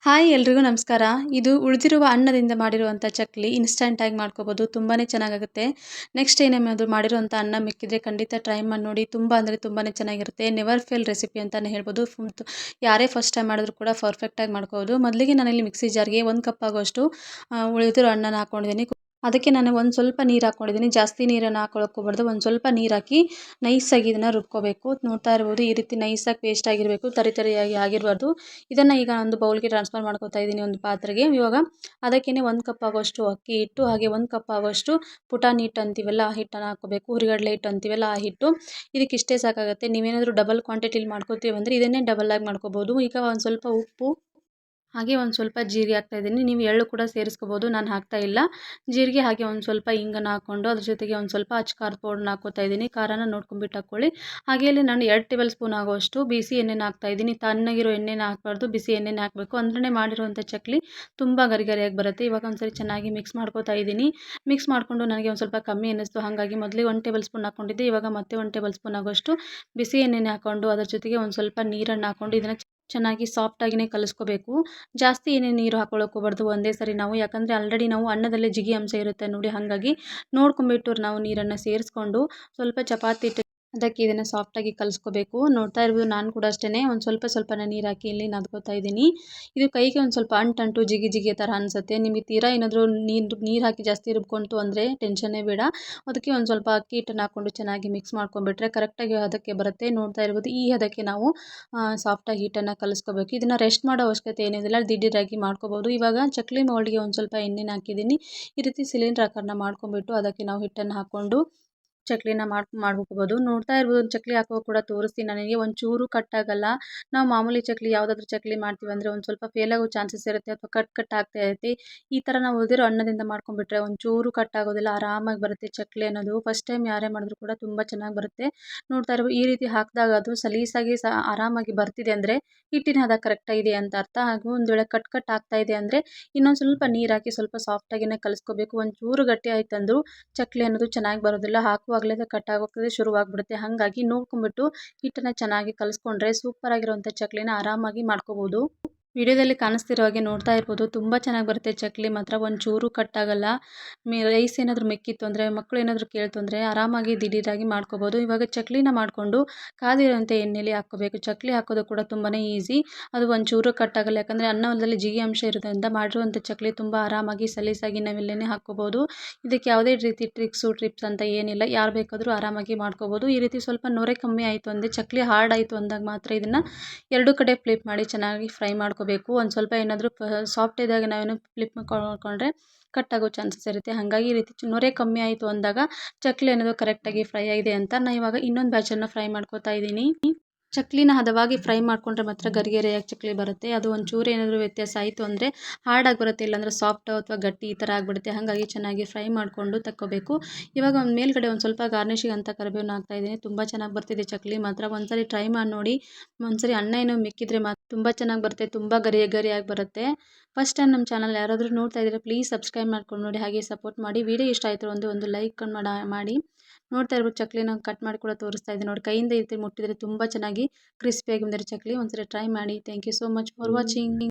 Hi ಎಲ್ರಿಗೂ ನಮಸ್ಕಾರ. ಇದು ಉಳಿದಿರುವ ಅನ್ನದಿಂದ ಮಾಡಿರುವಂಥ ಚಕ್ಲಿ ಇನ್‌ಸ್ಟಂಟಾಗಿ ಮಾಡ್ಕೋಬೋದು. ತುಂಬಾನೇ ಚೆನ್ನಾಗಾಗುತ್ತೆ. ನೆಕ್ಸ್ಟ್ ಏನೇನಾದ್ರು ಮಾಡಿರುವಂಥ ಅನ್ನ ಮಿಕ್ಕಿದ್ರೆ ಖಂಡಿತ ಟ್ರೈ ಮಾಡಿ ನೋಡಿ. ತುಂಬ ಅಂದರೆ ತುಂಬಾನೇ ಚೆನ್ನಾಗಿರುತ್ತೆ. ನೆವರ್ ಫೇಲ್ ರೆಸಿಪಿ ಅಂತಾನೆ ಹೇಳ್ಬೋದು. ಯಾರೇ ಫಸ್ಟ್ ಟೈಮ್ ಮಾಡಿದ್ರು ಕೂಡ ಪರ್ಫೆಕ್ಟಾಗಿ ಮಾಡ್ಕೋಬೋದು. ಮೊದಲಿಗೆ ನಾನಿಲ್ಲಿ ಮಿಕ್ಸಿ ಜಾರ್‌ಗೆ 1 ಕಪ್ ಆಗುವಷ್ಟು ಉಳಿದಿರೋ ಅನ್ನನ ಹಾಕ್ಕೊಂಡಿದ್ದೀನಿ. ಅದಕ್ಕೆ ನಾನು ಒಂದು ಸ್ವಲ್ಪ ನೀರು ಹಾಕ್ಕೊಂಡಿದ್ದೀನಿ. ಜಾಸ್ತಿ ನೀರನ್ನು ಹಾಕೊಳ್ಳೋಕೆ ಹೋಗಬಾರ್ದು. ಒಂದು ಸ್ವಲ್ಪ ನೀರು ಹಾಕಿ ನೈಸಾಗಿ ಇದನ್ನು ರುಬ್ಕೋಬೇಕು. ನೋಡ್ತಾ ಇರ್ಬೋದು ಈ ರೀತಿ ನೈಸಾಗಿ ಪೇಸ್ಟ್ ಆಗಿರಬೇಕು. ತರಿ ತರಿಯಾಗಿ ಆಗಿರಬಾರ್ದು. ಇದನ್ನು ಈಗ ಒಂದು ಬೌಲ್ಗೆ ಟ್ರಾನ್ಸ್ಫರ್ ಮಾಡ್ಕೊತಾ ಇದ್ದೀನಿ, ಒಂದು ಪಾತ್ರೆಗೆ. ಇವಾಗ ಅದಕ್ಕೇನೆ 1 ಕಪ್ ಆಗುವಷ್ಟು ಅಕ್ಕಿ ಹಿಟ್ಟು, ಹಾಗೆ 1 ಕಪ್ ಆಗುವಷ್ಟು ಪುಟಾಣಿ ಹಿಟ್ಟು ಅಂತೀವಲ್ಲ ಆ ಹಿಟ್ಟನ್ನು ಹಾಕ್ಕೋಬೇಕು. ಹುರಿಗಡಲೆ ಹಿಟ್ಟು ಅಂತೀವಲ್ಲ ಆ ಹಿಟ್ಟು. ಇದಕ್ಕೆ ಇಷ್ಟೇ ಸಾಕಾಗುತ್ತೆ. ನೀವೇನಾದರೂ ಡಬಲ್ ಕ್ವಾಂಟಿಟಿಲಿ ಮಾಡ್ಕೋತೀವಿ ಅಂದರೆ ಇದನ್ನೇ ಡಬಲ್ ಆಗಿ ಮಾಡ್ಕೋಬೋದು. ಈಗ ಒಂದು ಸ್ವಲ್ಪ ಉಪ್ಪು, ಹಾಗೆ ಒಂದು ಸ್ವಲ್ಪ ಜೀರಿಗೆ ಹಾಕ್ತಾಯಿದ್ದೀನಿ. ನೀವು ಎಳ್ಳು ಕೂಡ ಸೇರಿಸ್ಕೋಬೋದು, ನಾನು ಹಾಕ್ತಾ ಇಲ್ಲ. ಜೀರಿಗೆ ಹಾಗೆ ಒಂದು ಸ್ವಲ್ಪ ಹಿಂಗನ್ನು ಹಾಕ್ಕೊಂಡು ಅದ್ರ ಜೊತೆಗೆ ಒಂದು ಸ್ವಲ್ಪ ಅಚ್ಚ ಖಾರದ ಪೌಡರ್ನ ಹಾಕ್ಕೋತಾ ಇದ್ದೀನಿ. ಖಾರನ ನೋಡ್ಕೊಂಬಿಟ್ಟು ಹಾಕ್ಕೊಳ್ಳಿ. ಹಾಗೆ ಇಲ್ಲಿ ನಾನು 2 ಟೇಬಲ್ ಸ್ಪೂನ್ ಆಗುವಷ್ಟು ಬಿಸಿ ಎಣ್ಣೆನ ಹಾಕ್ತಾಯಿದ್ದೀನಿ. ತಣ್ಣಗಿರೋ ಎಣ್ಣೆನ ಹಾಕಬಾರ್ದು, ಬಿಸಿ ಎಣ್ಣೆನ ಹಾಕಬೇಕು. ಅಂದ್ರೆ ಮಾಡಿರುವಂಥ ಚಕ್ಲಿ ತುಂಬ ಗರಿಗರಿಯಾಗಿ ಬರುತ್ತೆ. ಇವಾಗ ಒಂದ್ಸರಿ ಚೆನ್ನಾಗಿ ಮಿಕ್ಸ್ ಮಾಡ್ಕೋತಾ ಇದ್ದೀನಿ. ಮಿಕ್ಸ್ ಮಾಡಿಕೊಂಡು ನನಗೆ ಒಂದು ಸ್ವಲ್ಪ ಕಮ್ಮಿ ಅನ್ನಿಸ್ತು. ಹಾಗಾಗಿ ಮೊದಲಿಗೆ 1 ಟೇಬಲ್ ಸ್ಪೂನ್ ಹಾಕ್ಕೊಂಡಿದ್ದೆ. ಇವಾಗ ಮತ್ತೆ 1 ಟೇಬಲ್ ಸ್ಪೂನ್ ಆಗುವಷ್ಟು ಬಿಸಿ ಎಣ್ಣೆನ ಹಾಕ್ಕೊಂಡು ಅದ್ರ ಜೊತೆಗೆ ಒಂದು ಸ್ವಲ್ಪ ನೀರನ್ನು ಹಾಕ್ಕೊಂಡು ಇದನ್ನು ಚೆನ್ನಾಗಿ ಸಾಫ್ಟಾಗಿಯೇ ಕಲಿಸ್ಕೋಬೇಕು. ಜಾಸ್ತಿ ಏನೇ ನೀರು ಹಾಕೊಳ್ಳೋಕೆ ಹೋಗಬಾರ್ದು ಒಂದೇ ಸರಿ ನಾವು. ಯಾಕಂದರೆ ಆಲ್ರೆಡಿ ನಾವು ಅನ್ನದಲ್ಲೇ ಜಿಗಿ ಅಂಶ ಇರುತ್ತೆ ನೋಡಿ. ಹಾಗಾಗಿ ನೋಡ್ಕೊಂಬಿಟ್ಟು ನಾವು ನೀರನ್ನು ಸೇರಿಸ್ಕೊಂಡು ಸ್ವಲ್ಪ ಚಪಾತಿ ಹಿಟ್ಟು ಅದಕ್ಕೆ ಇದನ್ನು ಸಾಫ್ಟಾಗಿ ಕಲಿಸ್ಕೋಬೇಕು. ನೋಡ್ತಾ ಇರ್ಬೋದು ನಾನು ಕೂಡ ಅಷ್ಟೇ ಒಂದು ಸ್ವಲ್ಪನೇ ನೀರು ಹಾಕಿ ಇಲ್ಲಿ ನಾದ್ಕೋತಾ ಇದ್ದೀನಿ. ಇದು ಕೈಗೆ ಒಂದು ಸ್ವಲ್ಪ ಅಂಟು ಜಿಗಿ ಜಿಗಿ ಥರ ಅನಿಸುತ್ತೆ. ನಿಮಗೆ ತೀರಾ ಏನಾದರೂ ನೀರು ಹಾಕಿ ಜಾಸ್ತಿ ರುಬ್ಕೊಂತು ಅಂದರೆ ಟೆನ್ಷನ್ನೇ ಬೇಡ. ಅದಕ್ಕೆ ಒಂದು ಸ್ವಲ್ಪ ಅಕ್ಕಿ ಹಿಟ್ಟನ್ನು ಹಾಕ್ಕೊಂಡು ಚೆನ್ನಾಗಿ ಮಿಕ್ಸ್ ಮಾಡ್ಕೊಂಡ್ಬಿಟ್ರೆ ಕರೆಕ್ಟಾಗಿ ಹದಕ್ಕೆ ಬರುತ್ತೆ. ನೋಡ್ತಾ ಇರ್ಬೋದು ಈ ಹದಕ್ಕೆ ನಾವು ಸಾಫ್ಟಾಗಿ ಹಿಟ್ಟನ್ನು ಕಲಿಸ್ಕೋಬೇಕು. ಇದನ್ನು ರೆಸ್ಟ್ ಮಾಡೋ ಅವಶ್ಯಕತೆ ಏನಿದಿಲ್ಲ, ದಿಢೀರಾಗಿ ಮಾಡ್ಕೋಬೋದು. ಇವಾಗ ಚಕ್ಲಿ ಮೌಲ್ಡ್ಗೆ ಒಂದು ಸ್ವಲ್ಪ ಎಣ್ಣೆನ ಹಾಕಿದ್ದೀನಿ. ಈ ರೀತಿ ಸಿಲಿಂಡ್ರ್ ಆಕಾರನ ಮಾಡ್ಕೊಂಬಿಟ್ಟು ಅದಕ್ಕೆ ನಾವು ಹಿಟ್ಟನ್ನು ಹಾಕ್ಕೊಂಡು ಚಕ್ಲಿನ ಮಾಡ್ಕೋಬೋದು. ನೋಡ್ತಾ ಇರ್ಬೋದು ಚಕ್ಲಿ ಹಾಕುವಾಗ ಕೂಡ ತೋರಿಸ್ತೀನಿ. ನನಗೆ ಒಂಚೂರು ಕಟ್ಟಾಗಲ್ಲ. ನಾವು ಮಾಮೂಲಿ ಚಕ್ಲಿ ಯಾವುದಾದ್ರೂ ಚಕ್ಲಿ ಮಾಡ್ತೀವಿ ಅಂದರೆ ಒಂದು ಸ್ವಲ್ಪ ಫೇಲ್ ಆಗೋ ಚಾನ್ಸಸ್ ಇರುತ್ತೆ, ಅಥವಾ ಕಟ್ ಆಗ್ತಾ ಇರುತ್ತೆ. ಈ ಥರ ನಾವು ಉಳಿದಿರೋ ಅನ್ನದಿಂದ ಮಾಡ್ಕೊಂಡ್ಬಿಟ್ರೆ ಒಂಚೂರು ಕಟ್ಟಾಗೋದಿಲ್ಲ, ಆರಾಮಾಗಿ ಬರುತ್ತೆ ಚಕ್ಲಿ ಅನ್ನೋದು. ಫಸ್ಟ್ ಟೈಮ್ ಯಾರೇ ಮಾಡಿದ್ರು ಕೂಡ ತುಂಬ ಚೆನ್ನಾಗಿ ಬರುತ್ತೆ. ನೋಡ್ತಾ ಇರ್ಬೋದು ಈ ರೀತಿ ಹಾಕಿದಾಗ ಅದು ಸಲೀಸಾಗಿ ಆರಾಮಾಗಿ ಬರ್ತಿದೆ ಅಂದರೆ ಹಿಟ್ಟಿನ ಹದ ಕರೆಕ್ಟಾಗಿದೆ ಅಂತ ಅರ್ಥ. ಹಾಗೂ ಒಂದು ವೇಳೆ ಕಟ್ ಆಗ್ತಾ ಇದೆ ಅಂದರೆ ಇನ್ನೊಂದು ಸ್ವಲ್ಪ ನೀರು ಹಾಕಿ ಸ್ವಲ್ಪ ಸಾಫ್ಟಾಗಿಯೇ ಕಲಿಸ್ಕೋಬೇಕು. ಒಂಚೂರು ಗಟ್ಟಿ ಆಯ್ತಂದ್ರೂ ಚಕ್ಲಿ ಅನ್ನೋದು ಚೆನ್ನಾಗಿ ಬರೋದಿಲ್ಲ. ಹಾಕುವಾಗಲೇ ಅದು ಕಟ್ಟಾಗೋಗ್ತದೆ, ಶುರುವಾಗ್ಬಿಡುತ್ತೆ. ಹಾಗಾಗಿ ನೋಡ್ಕೊಂಬಿಟ್ಟು ಹಿಟ್ಟನ್ನು ಚೆನ್ನಾಗಿ ಕಲಿಸ್ಕೊಂಡ್ರೆ ಸೂಪರ್ ಆಗಿರುವಂಥ ಚಕ್ಲಿನ ಆರಾಮಾಗಿ ಮಾಡ್ಕೋಬೋದು. ವಿಡಿಯೋದಲ್ಲಿ ಕಾಣಿಸ್ತಿರೋ ಹಾಗೆ ನೋಡ್ತಾ ಇರ್ಬೋದು ತುಂಬ ಚೆನ್ನಾಗಿ ಬರುತ್ತೆ ಚಕ್ಲಿ ಮಾತ್ರ. ಒಂಚೂರು ಕಟ್ಟಾಗಲ್ಲ. ರೈಸ್ ಏನಾದರೂ ಮೆಕ್ಕಿತ್ತು ಅಂದರೆ, ಮಕ್ಕಳು ಏನಾದರೂ ಕೇಳ್ತು ಅಂದರೆ ಆರಾಮಾಗಿ ದಿಢೀರಾಗಿ ಮಾಡ್ಕೋಬೋದು. ಇವಾಗ ಚಕ್ಲಿನ ಮಾಡಿಕೊಂಡು ಕಾದಿರೋಂಥ ಎಣ್ಣೆಯಲ್ಲಿ ಹಾಕ್ಕೋಬೇಕು. ಚಕ್ಲಿ ಹಾಕೋದು ಕೂಡ ತುಂಬಾ ಈಸಿ. ಅದು ಒಂಚೂರು ಕಟ್ಟಾಗಲ್ಲ. ಯಾಕಂದರೆ ಅನ್ನದಲ್ಲಿ ಜಿಗಿ ಅಂಶ ಇರೋದ್ರಿಂದ ಮಾಡಿರುವಂಥ ಚಕ್ಲಿ ತುಂಬ ಆರಾಮಾಗಿ ಸಲೀಸಾಗಿ ನಾವೆಲ್ಲೇ ಹಾಕ್ಕೋಬೋದು. ಇದಕ್ಕೆ ಯಾವುದೇ ರೀತಿ ಟ್ರಿಪ್ಸ್ ಅಂತ ಏನಿಲ್ಲ. ಯಾರು ಬೇಕಾದರೂ ಆರಾಮಾಗಿ ಮಾಡ್ಕೋಬೋದು. ಈ ರೀತಿ ಸ್ವಲ್ಪ ನೊರೆ ಕಮ್ಮಿ ಆಯಿತು ಅಂದರೆ, ಚಕ್ಲಿ ಹಾರ್ಡ್ ಆಯಿತು ಅಂದಾಗ ಮಾತ್ರ ಇದನ್ನು 2 ಕಡೆ ಫ್ಲಿಪ್ ಮಾಡಿ ಚೆನ್ನಾಗಿ ಫ್ರೈ ಮಾಡ್ಕೋಬೇಕು. ಒಂದು ಸ್ವಲ್ಪ ಏನಾದರೂ ಸಾಫ್ಟ್ ಇದ್ದಾಗ ನಾವೇನು ಫ್ಲಿಪ್ ಮಾಡ್ಕೊಂಡ್ರೆ ಕಟ್ಟಾಗೋ ಚಾನ್ಸಸ್ ಇರುತ್ತೆ. ಹಾಗಾಗಿ ಈ ರೀತಿ ನೊರೆ ಕಮ್ಮಿ ಆಯಿತು ಅಂದಾಗ ಚಕ್ಲಿ ಅನ್ನೋದು ಕರೆಕ್ಟಾಗಿ ಫ್ರೈ ಆಗಿದೆ ಅಂತ. ನಾನು ಇವಾಗ ಇನ್ನೊಂದು ಬ್ಯಾಚನ್ನು ಫ್ರೈ ಮಾಡ್ಕೋತಾ ಇದ್ದೀನಿ. ಚಕ್ಲಿನ ಹದವಾಗಿ ಫ್ರೈ ಮಾಡಿಕೊಂಡ್ರೆ ಮಾತ್ರ ಗರಿಗರಿಯಾಗಿ ಚಕ್ಲಿ ಬರುತ್ತೆ. ಅದು ಒಂಚೂರು ಏನಾದರೂ ವ್ಯತ್ಯಾಸ ಆಯಿತು ಅಂದರೆ ಹಾರ್ಡಾಗಿ ಬರುತ್ತೆ, ಇಲ್ಲಾಂದರೆ ಸಾಫ್ಟ್ ಅಥವಾ ಗಟ್ಟಿ ಈ ಥರ ಆಗಿಬಿಡುತ್ತೆ. ಹಾಗಾಗಿ ಚೆನ್ನಾಗಿ ಫ್ರೈ ಮಾಡಿಕೊಂಡು ತಕ್ಕೋಬೇಕು. ಇವಾಗ ಒಂದು ಮೇಲ್ಗಡೆ ಒಂದು ಸ್ವಲ್ಪ ಗಾರ್ನಿಷಿಂಗ್ ಅಂತ ಕರಿಬೇವನ್ನ ಹಾಕ್ತಾಯಿದ್ದೀನಿ. ತುಂಬ ಚೆನ್ನಾಗಿ ಬರ್ತಿದೆ ಚಕ್ಲಿ ಮಾತ್ರ. ಒಂದ್ಸರಿ ಟ್ರೈ ಮಾಡಿ ನೋಡಿ. ಒಂದ್ಸರಿ ಅನ್ನ ಏನೋ ಮಿಕ್ಕಿದ್ರೆ ಮಾತ್ರ ತುಂಬ ಚೆನ್ನಾಗಿ ಬರುತ್ತೆ, ತುಂಬ ಗರಿಯಾಗಿ ಬರುತ್ತೆ. ಫಸ್ಟ್ ಟೈಮ್ ನಮ್ಮ ಚಾನಲ್ ಯಾರಾದರೂ ನೋಡ್ತಾ ಇದ್ದರೆ ಪ್ಲೀಸ್ ಸಬ್ಸ್ಕ್ರೈಬ್ ಮಾಡ್ಕೊಂಡು ನೋಡಿ, ಹಾಗೆ ಸಪೋರ್ಟ್ ಮಾಡಿ. ವಿಡಿಯೋ ಇಷ್ಟ ಆಯಿತು ಒಂದು ಲೈಕ್ ಮಾಡಿ. ನೋಡ್ತಾ ಇರ್ಬೋದು ಚಕ್ಲಿನ ಕಟ್ ಮಾಡಿ ಕೂಡ ತೋರಿಸ್ತಾ ಇದ್ದೀನಿ ನೋಡಿ. ಕೈಯಿಂದ ಈ ರೀತಿ ಮುಟ್ಟಿದರೆ ತುಂಬ ಚೆನ್ನಾಗಿ ಕ್ರಿಸ್ಪಿಯಾಗಿ ಬಂದಿರೋ ಚಕ್ಲಿ. ಒಂದ್ಸರಿ ಟ್ರೈ ಮಾಡಿ. Thank you so much for watching.